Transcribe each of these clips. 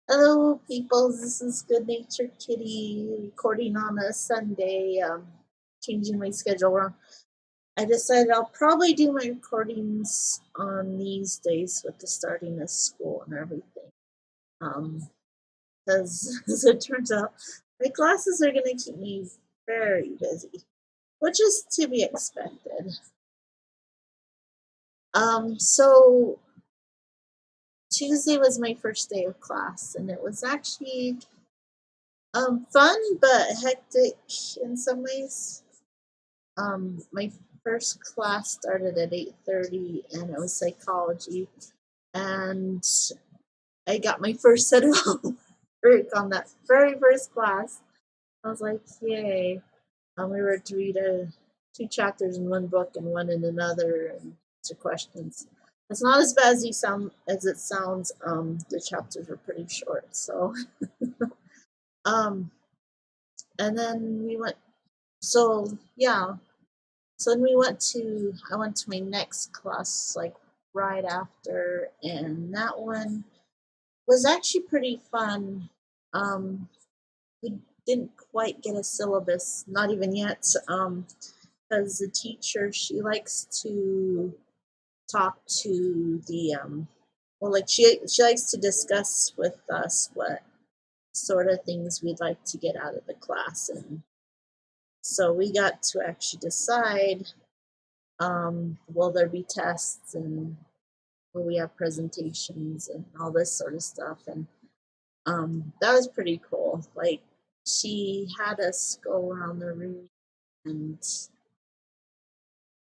Hello, people. This is Good Nature Kitty recording on a Sunday. Changing my schedule around. I decided I'll probably do my recordings on these days with the starting of school and everything. Because as it turns out, my classes are going to keep me very busy, which is to be expected. So Tuesday was my first day of class, and it was actually fun but hectic in some ways. My first class started at 8:30, and it was psychology, and I got my first set of homework on that very first class. I was like, yay! We were to read two chapters in one book and one in another, and answer questions. It's not as bad as it sounds. The chapters were pretty short, so um, and then we went. So yeah, So then I went to my next class like right after, and that one was actually pretty fun. We didn't quite get a syllabus, not even yet, because the teacher, she likes to talk to she likes to discuss with us what sort of things we'd like to get out of the class, and so we got to actually decide, will there be tests and will we have presentations and all this sort of stuff. And that was pretty cool. Like, she had us go around the room, and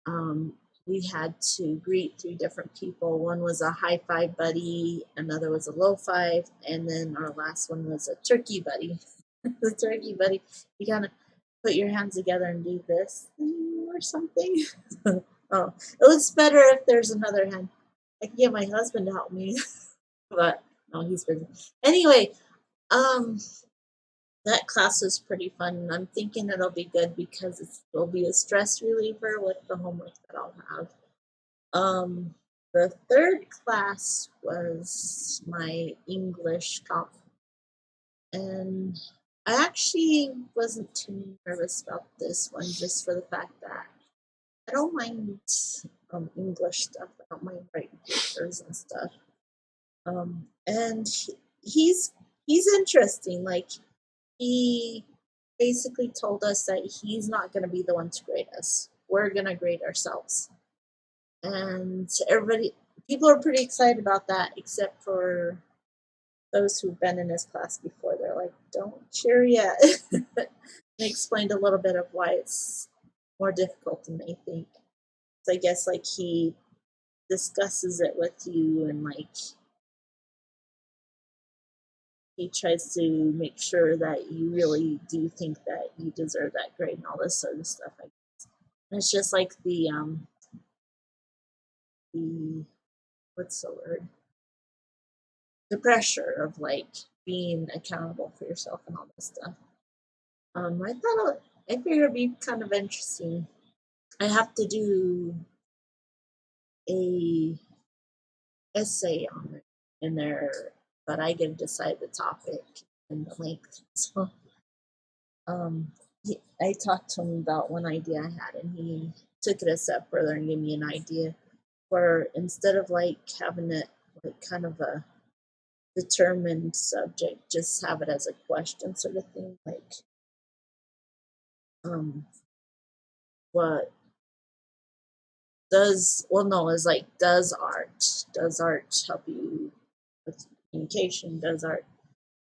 um, we had to greet three different people. One was a high five buddy, another was a low five, and then our last one was a turkey buddy. The turkey buddy, you kind of put your hands together and do this or something. Oh, it looks better if there's another hand. I can get my husband to help me, but no, he's busy. Anyway, um, that class was pretty fun. I'm thinking it'll be good because it'll be a stress reliever with the homework that I'll have. Um, the third class was my English comp, and I actually wasn't too nervous about this one just for the fact that I don't mind English stuff. I don't mind writing papers and stuff. And he's interesting. Like, he basically told us that he's not going to be the one to grade us. We're going to grade ourselves. And people are pretty excited about that, except for those who've been in his class before. They're like, don't cheer yet. They explained a little bit of why it's more difficult than they think. So I guess like he discusses it with you, and like he tries to make sure that you really do think that you deserve that grade and all this sort of stuff. And it's just like the what's the word? The pressure of like being accountable for yourself and all this stuff. I figured it'd be kind of interesting. I have to do a essay on it in there, but I get to decide the topic and the length. So I talked to him about one idea I had, and he took it a step further and gave me an idea where instead of like having it like kind of a determined subject, just have it as a question sort of thing. Like, um, what no, it's like, does art help you with communication? Does art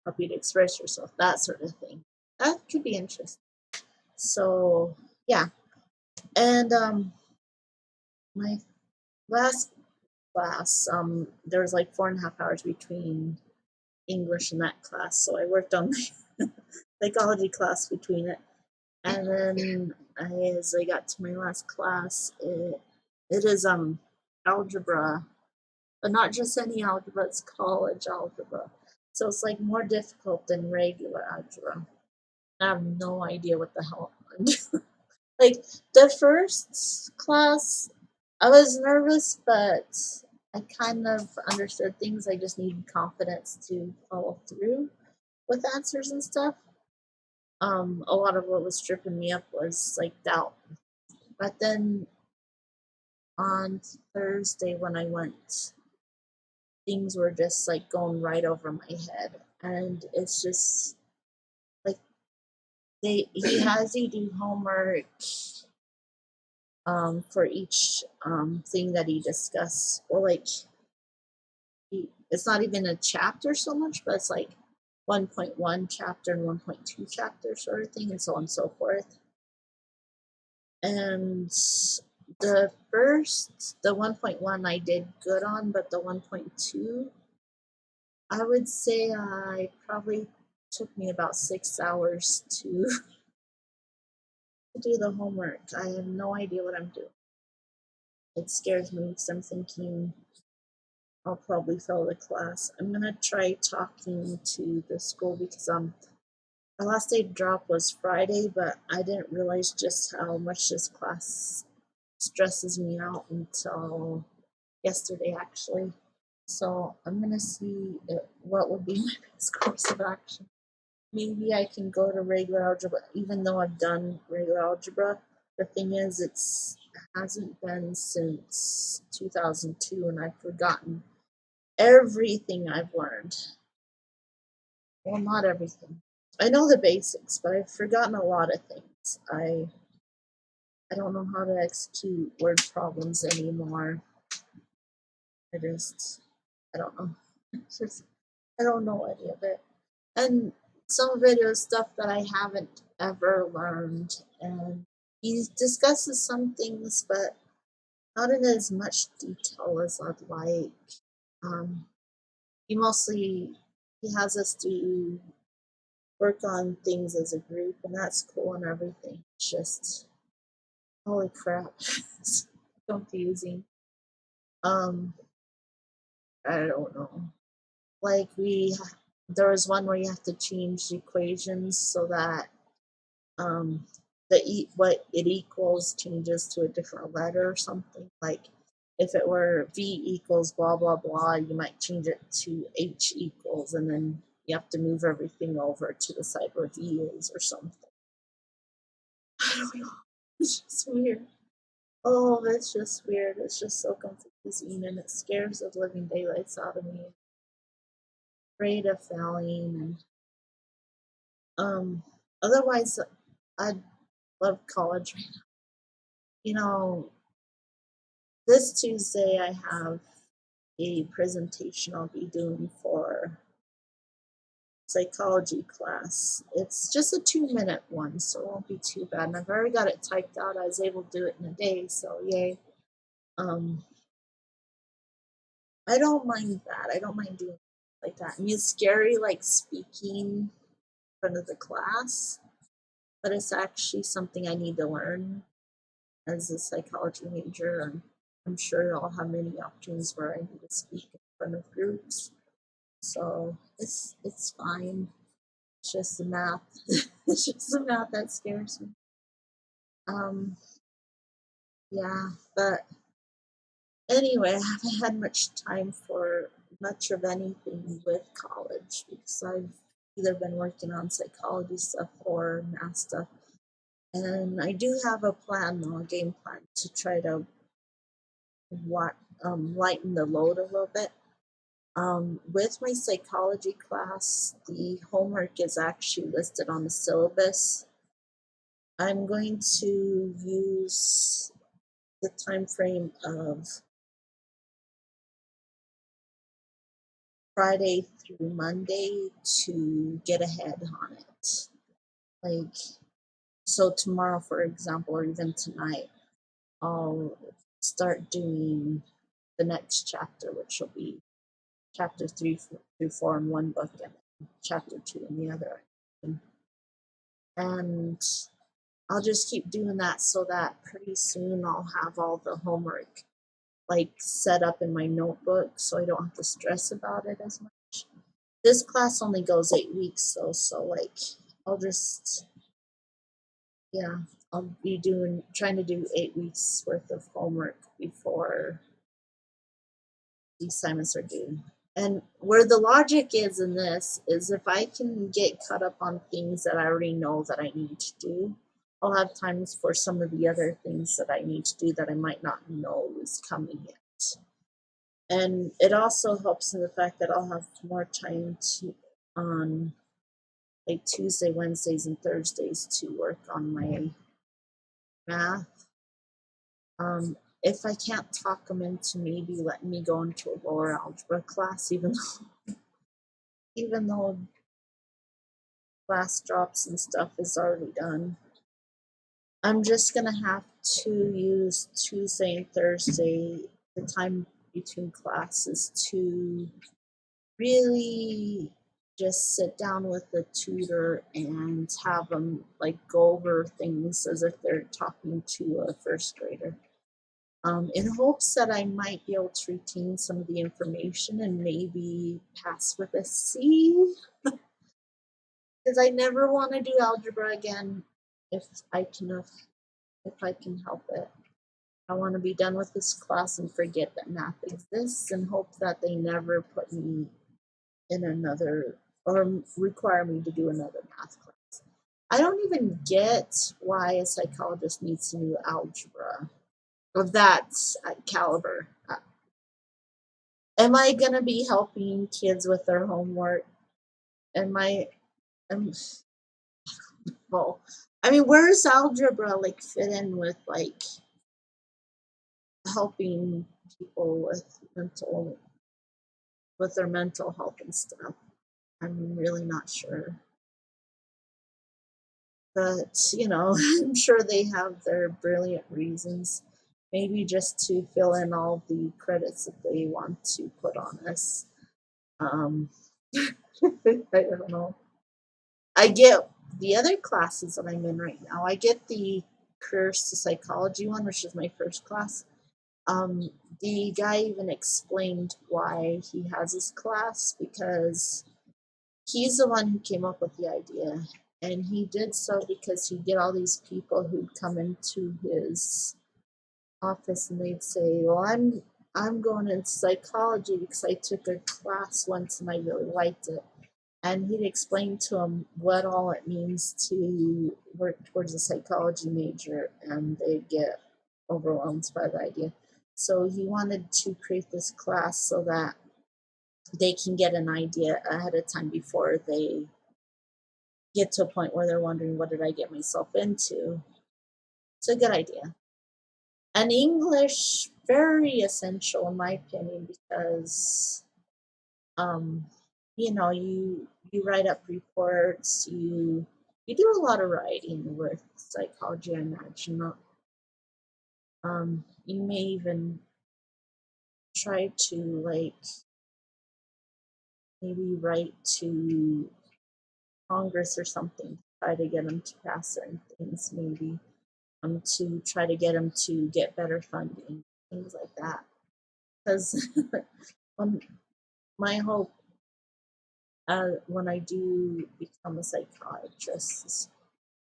help you to express yourself? That sort of thing. That could be interesting. So yeah, and my last class, there was like 4.5 hours between English and that class, so I worked on my psychology class between it. And then as I got to my last class, it is algebra, but not just any algebra, it's college algebra. So it's like more difficult than regular algebra. I have no idea what the hell I'm doing. Like, the first class, I was nervous, but I kind of understood things. I just needed confidence to follow through with answers and stuff. A lot of what was tripping me up was like doubt. But then on Thursday when I went, things were just like going right over my head. And it's just like he has you do homework for each thing that he discussed. Or like it's not even a chapter so much, but it's like 1.1 chapter and 1.2 chapter sort of thing, and so on and so forth. And the 1.1 I did good on, but the 1.2, I would say I probably took me about 6 hours to do the homework. I have no idea what I'm doing. It scares me because I'm thinking I'll probably fail the class. I'm gonna try talking to the school because my last day drop was Friday, but I didn't realize just how much this class stresses me out until yesterday, actually. So I'm gonna see what would be my best course of action. Maybe I can go to regular algebra, even though I've done regular algebra. The thing is, it hasn't been since 2002, and I've forgotten everything I've learned. Well, not everything. I know the basics, but I've forgotten a lot of things. I don't know how to execute word problems anymore. I just I don't know. It's just I don't know any of it. And some of it is stuff that I haven't ever learned. And he discusses some things, but not in as much detail as I'd like. Um, he has us do work on things as a group, and that's cool and everything. It's just holy crap, it's confusing. Um, I don't know. Like there was one where you have to change the equations so that um, what it equals changes to a different letter or something. Like if it were v equals blah blah blah, you might change it to h equals, and then you have to move everything over to the side where v is or something. I don't know. It's just weird. Oh, it's just weird. It's just so confusing, and it scares the living daylights out of me. Afraid of failing, and otherwise, I love college. You know, this Tuesday I have a presentation I'll be doing for psychology class. It's just a 2-minute one, so it won't be too bad. And I've already got it typed out. I was able to do it in a day, so yay. Um, I don't mind that. I don't mind doing like that. I mean, it's scary, like speaking in front of the class, but it's actually something I need to learn as a psychology major. And I'm sure I'll have many opportunities where I need to speak in front of groups. So it's fine. It's just the math. It's just the math that scares me. Um, yeah, but anyway, I haven't had much time for much of anything with college because I've either been working on psychology stuff or math stuff. And I do have a plan, though, a game plan to try to lighten the load a little bit. With my psychology class, the homework is actually listed on the syllabus. I'm going to use the time frame of Friday through Monday to get ahead on it. Like, so tomorrow, for example, or even tonight, I'll start doing the next chapter, which will be chapter 3 through 4 in one book and chapter 2 in the other. And I'll just keep doing that so that pretty soon I'll have all the homework like set up in my notebook so I don't have to stress about it as much. This class only goes 8 weeks though, so like I'll just yeah, I'll be trying to do 8 weeks worth of homework before these assignments are due. And where the logic is in this is if I can get caught up on things that I already know that I need to do, I'll have times for some of the other things that I need to do that I might not know is coming yet. And it also helps in the fact that I'll have more time to on like Tuesday, Wednesdays, and Thursdays to work on my math. If I can't talk them into maybe letting me go into a lower algebra class, even though class drops and stuff is already done, I'm just gonna have to use Tuesday and Thursday, the time between classes, to really just sit down with the tutor and have them like go over things as if they're talking to a first grader. In hopes that I might be able to retain some of the information and maybe pass with a C, because I never want to do algebra again if I can if I can help it. I want to be done with this class and forget that math exists and hope that they never put me in another or require me to do another math class. I don't even get why a psychologist needs to do algebra of that caliber. Am I going to be helping kids with their homework? Am I, am, well, I mean, where's algebra like fit in with like helping people with their mental health and stuff? I'm really not sure. But, I'm sure they have their brilliant reasons. Maybe just to fill in all the credits that they want to put on us. Um, I don't know. I get the other classes that I'm in right now. I get the Careers to Psychology one, which is my first class. The guy even explained why he has this class because he's the one who came up with the idea. And he did so because he'd get all these people who'd come into his office and they'd say, "Well, I'm going into psychology because I took a class once and I really liked it." And he'd explain to them what all it means to work towards a psychology major, and they'd get overwhelmed by the idea. So he wanted to create this class so that they can get an idea ahead of time before they get to a point where they're wondering, what did I get myself into? It's a good idea. And English, very essential in my opinion, because um, you write up reports, you do a lot of writing with psychology, I imagine. You may even try to like maybe write to Congress or something to try to get them to pass certain things, maybe to try to get them to get better funding, things like that. Because um, my hope when I do become a psychiatrist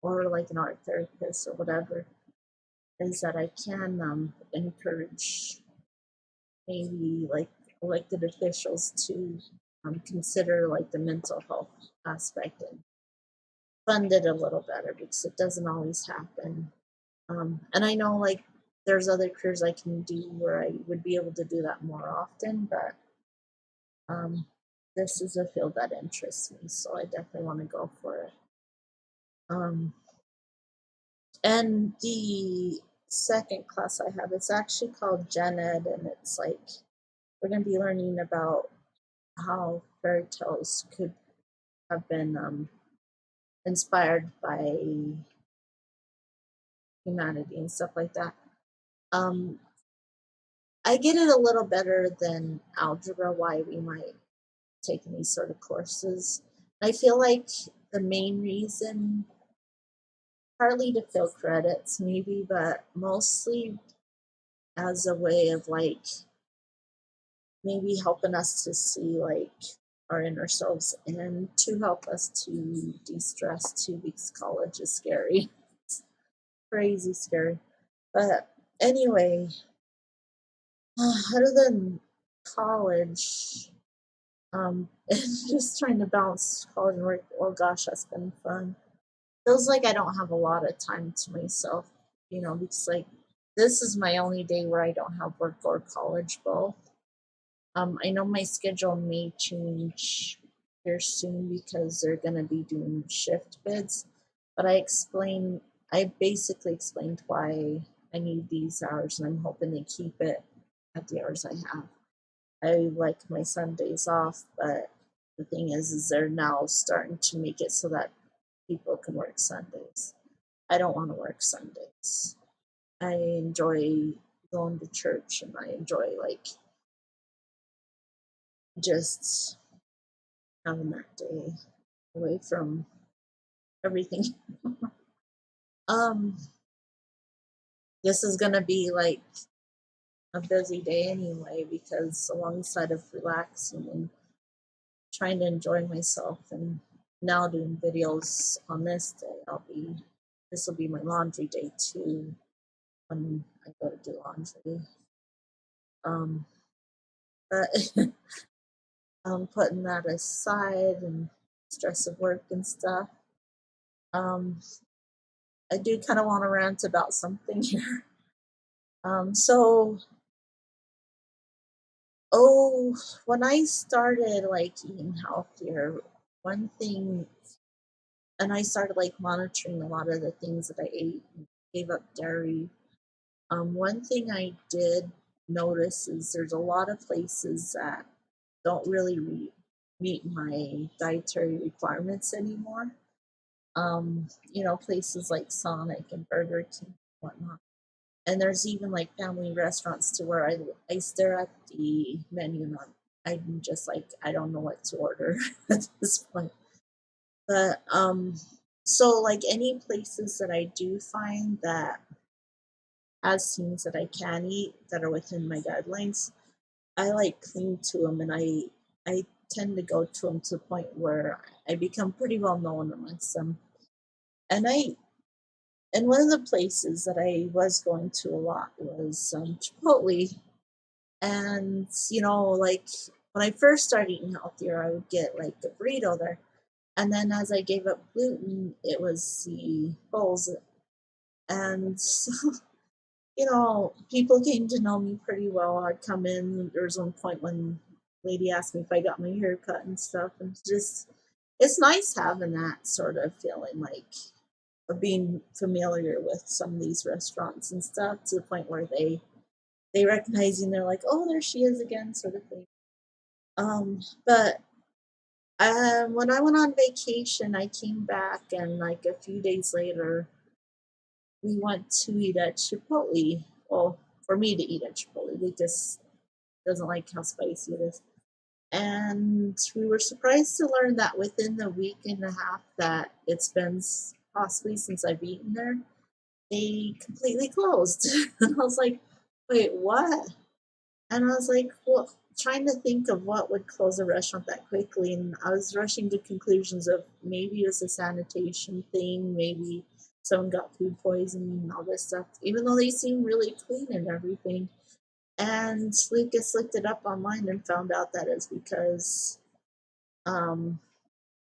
or like an art therapist or whatever, is that I can encourage maybe like elected officials to consider like the mental health aspect and fund it a little better because it doesn't always happen. And I know like there's other careers I can do where I would be able to do that more often, but um, this is a field that interests me, so I definitely want to go for it. Um, and the second class I have, it's actually called Gen Ed, and it's like we're going to be learning about how fairy tales could have been inspired by humanity and stuff like that. Um, I get it a little better than algebra, why we might take these sort of courses. I feel like the main reason, partly to fill credits maybe, but mostly as a way of like maybe helping us to see like our inner selves and to help us to de-stress too, because college is scary. It's crazy scary. But anyway, other than college, and just trying to balance college and work. Oh gosh, that's been fun. Feels like I don't have a lot of time to myself, because like this is my only day where I don't have work or college both. I know my schedule may change here soon because they're going to be doing shift bids, but I basically explained why I need these hours, and I'm hoping they keep it at the hours I have. I like my Sundays off, but the thing is they're now starting to make it so that people can work Sundays. I don't want to work Sundays. I enjoy going to church, and I enjoy like just having that day away from everything. um, this is gonna be like a busy day anyway because alongside of relaxing and trying to enjoy myself and now doing videos on this day, this will be my laundry day too when I go to do laundry. Um, but I'm putting that aside and stress of work and stuff. Um, I do kind of want to rant about something here. So Oh, when I started like eating healthier, one thing, and I started like monitoring a lot of the things that I ate and gave up dairy. One thing I did notice is there's a lot of places that don't really meet my dietary requirements anymore. Places like Sonic and Burger King and whatnot. And there's even like family restaurants to where I stare at the menu and I'm just like I don't know what to order at this point. But so like any places that I do find that has things that I can eat that are within my guidelines, I like cling to them, and I tend to go to them to the point where I become pretty well known amongst them. And I and one of the places that I was going to a lot was Chipotle. And, like when I first started eating healthier, I would get like a burrito there. And then as I gave up gluten, it was the bowls. And so, people came to know me pretty well. I'd come in. There was one point when lady asked me if I got my hair cut and stuff. And it's nice having that sort of feeling like of being familiar with some of these restaurants and stuff to the point where they recognize you and they're like, oh, there she is again, sort of thing. But when I went on vacation, I came back and like a few days later, we went to eat at Chipotle. Well, for me to eat at Chipotle, they just doesn't like how spicy it is. And we were surprised to learn that within the week and a half that it's been possibly since I've eaten there, they completely closed. And I was like, wait, what? And I was like, well, trying to think of what would close a restaurant that quickly. And I was rushing to conclusions of maybe it was a sanitation thing, maybe someone got food poisoning and all this stuff, even though they seem really clean and everything. And Lucas looked it up online and found out that it's because um,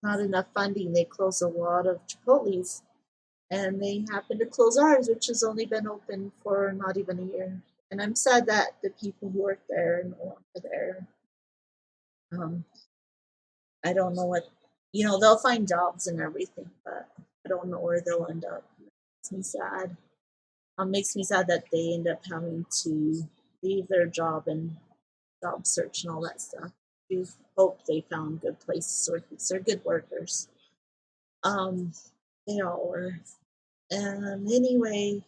not enough funding. They closed a lot of Chipotle's, and they happened to close ours, which has only been open for not even a year. And I'm sad that the people who work there are no longer there. Um, I don't know they'll find jobs and everything, but I don't know where they'll end up. It makes me sad. Makes me sad that they end up having to leave their job and job search and all that stuff. I hope they found good places to work because they're good workers. Um, they all were. And anyway,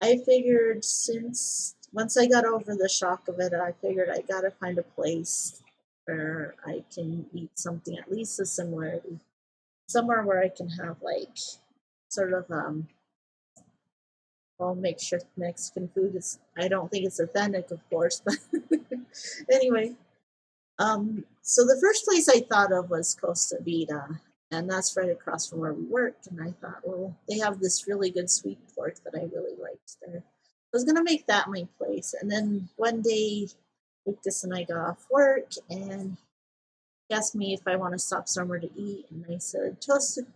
I figured since once I got over the shock of it, I figured I gotta find a place where I can eat something at least a similarity, somewhere where I can have like sort of well makeshift Mexican food. I don't think it's authentic, of course, but anyway. So the first place I thought of was Costa Vida, and that's right across from where we worked. And I thought, well, they have this really good sweet pork that I really liked there. I was gonna make that my place, and then one day Lucas and I got off work, and he asked me if I want to stop somewhere to eat, and I said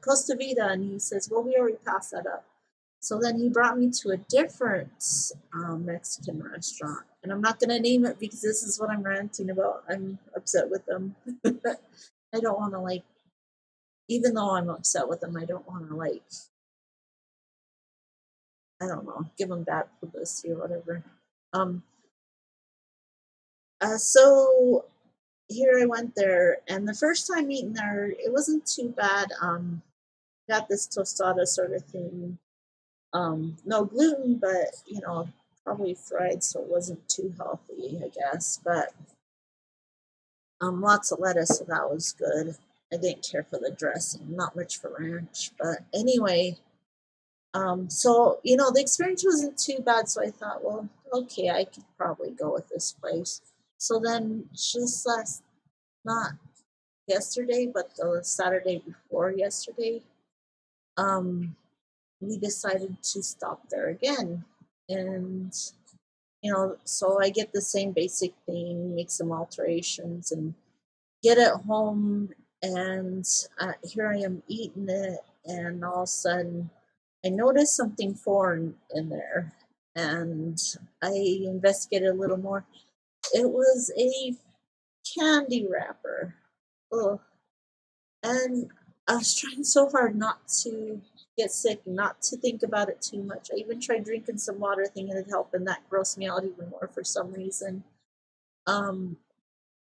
Costa Vida, and he says, "Well, we already passed that up." So then he brought me to a different Mexican restaurant, and I'm not going to name it because this is what I'm ranting about. I'm upset with them. I don't want to like, even though I'm upset with them, I don't want to like, I don't know, give them bad publicity or whatever. Um, so here I went there, and the first time eating there, it wasn't too bad. Got this tostada sort of thing. No gluten, but probably fried, so it wasn't too healthy, I guess. But lots of lettuce, so that was good. I didn't care for the dressing, not much for ranch, but anyway. So the experience wasn't too bad, so I thought, well, okay, I could probably go with this place. So then, just not yesterday, but the Saturday before yesterday, um, we decided to stop there again. And, so I get the same basic thing, make some alterations, and get it home. And here I am eating it, and all of a sudden, I noticed something foreign in there. And I investigated a little more. It was a candy wrapper. Ugh. And I was trying so hard not to get sick, not to think about it too much. I even tried drinking some water thinking it'd help, and that grossed me out even more for some reason. Um,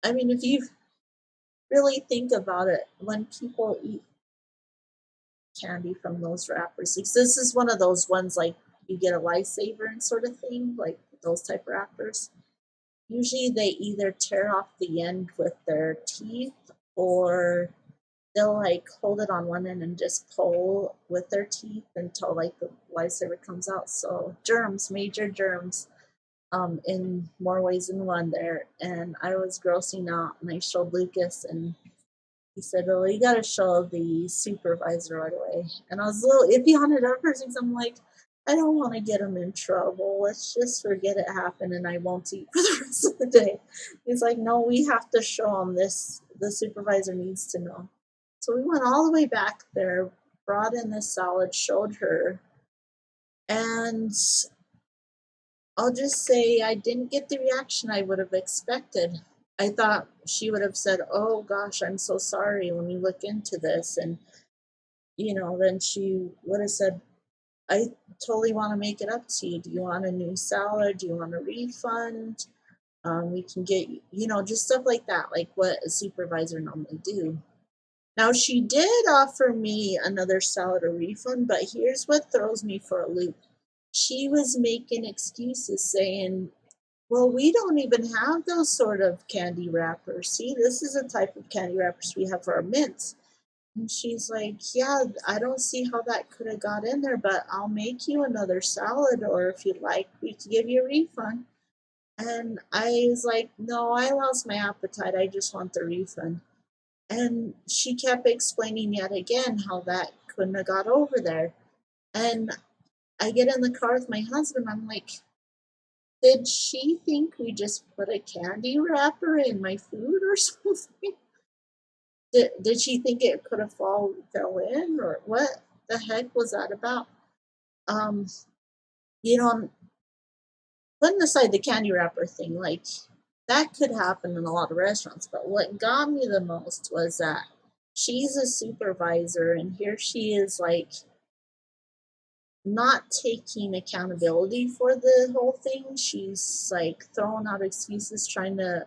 I mean, if you really think about it, when people eat candy from those wrappers, because this is one of those ones like you get a lifesaver and sort of thing, like those type wrappers. Usually they either tear off the end with their teeth, or they'll like hold it on one end and just pull with their teeth until like the lifesaver comes out. So germs, major germs, in more ways than one there. And I was grossing out, and I showed Lucas, and he said, "Oh, you got to show the supervisor right away." And I was a little iffy on it at first because I'm like, I don't want to get him in trouble. Let's just forget it happened, and I won't eat for the rest of the day. He's like, "No, we have to show him this. The supervisor needs to know." So we went all the way back there, brought in the salad, showed her, and I'll just say I didn't get the reaction I would have expected. I thought she would have said, "Oh gosh, I'm so sorry. Let me look into this." And, then she would have said, "I totally want to make it up to you. Do you want a new salad? Do you want a refund? We can get, just stuff like that, like what a supervisor normally do." Now, she did offer me another salad or refund, but here's what throws me for a loop. She was making excuses saying, "Well, we don't even have those sort of candy wrappers. See, this is a type of candy wrappers we have for our mints." And she's like, "Yeah, I don't see how that could have got in there, but I'll make you another salad, or if you'd like, we can give you a refund." And I was like, "No, I lost my appetite. I just want the refund." And she kept explaining yet again how that couldn't have got over there. And I get in the car with my husband. I'm like, did she think we just put a candy wrapper in my food or something? Did she think it could have fell in, or what the heck was that about? Um, you know, putting aside the candy wrapper thing, like that could happen in a lot of restaurants. But what got me the most was that she's a supervisor, and here she is, like, not taking accountability for the whole thing. She's like throwing out excuses, trying to,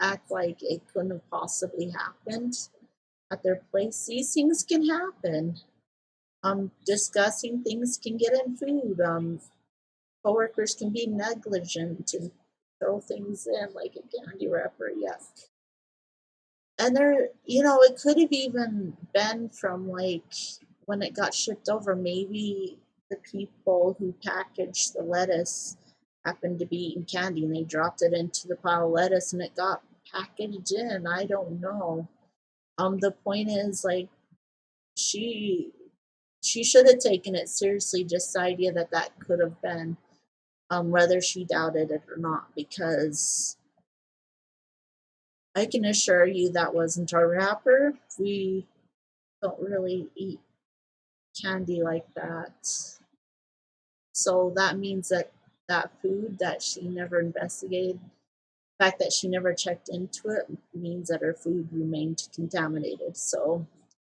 act like it couldn't have possibly happened at their place. These things can happen. Discussing things can get in food. Coworkers can be negligent and throw things in like a candy wrapper. Yeah. And there, it could have even been from like when it got shipped over, maybe the people who packaged the lettuce happened to be eating candy and they dropped it into the pile of lettuce and it got packaged in. I don't know. The point is, like, she she should have taken it seriously, just the idea that that could have been. whether she doubted it or not, because I can assure you that wasn't our wrapper. We don't really eat candy like that. So that means that that food that she never investigated, the fact that she never checked into it, means that her food remained contaminated. So,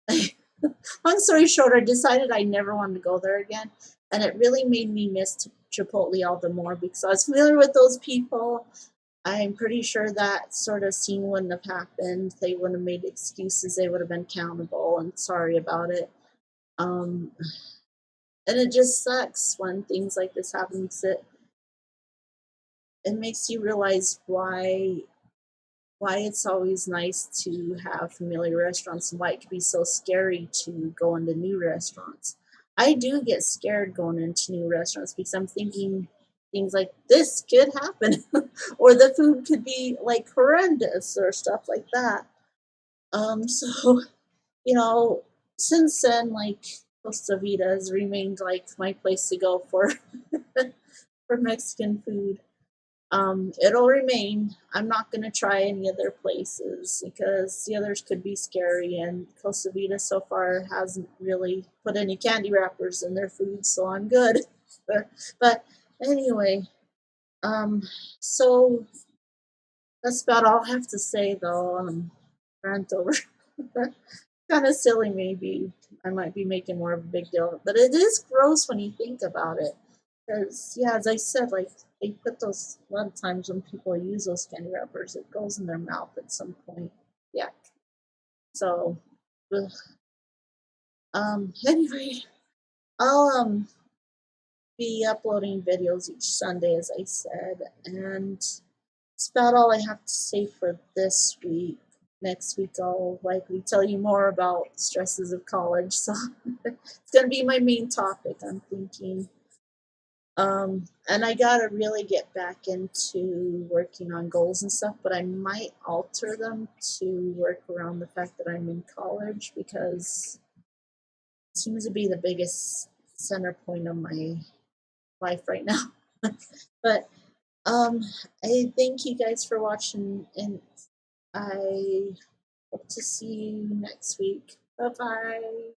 long story short, I decided I never wanted to go there again. And it really made me miss Chipotle all the more because I was familiar with those people. I'm pretty sure that sort of scene wouldn't have happened. They wouldn't have made excuses. They would have been accountable and sorry about it. Um, and it just sucks when things like this happen because it makes you realize why it's always nice to have familiar restaurants and why it can be so scary to go into new restaurants. I do get scared going into new restaurants because I'm thinking things like this could happen or the food could be like horrendous or stuff like that. So you know, since then, like Costa Vida has remained like my place to go for for Mexican food. It'll remain. I'm not gonna try any other places because the others could be scary, and Costa Vida so far hasn't really put any candy wrappers in their food, so I'm good. But anyway, um, so that's about all I have to say though. Rant over. Kind of silly, maybe. I might be making more of a big deal, but it is gross when you think about it. Because, yeah, as I said, like they put those a lot of times when people use those candy wrappers, it goes in their mouth at some point. Yeah. So, ugh. Anyway, I'll be uploading videos each Sunday, as I said, and that's about all I have to say for this week. Next week, I'll likely tell you more about stresses of college. So it's going to be my main topic, I'm thinking. And I got to really get back into working on goals and stuff, but I might alter them to work around the fact that I'm in college because it seems to be the biggest center point of my life right now. But um, I thank you guys for watching, and I hope to see you next week. Bye bye.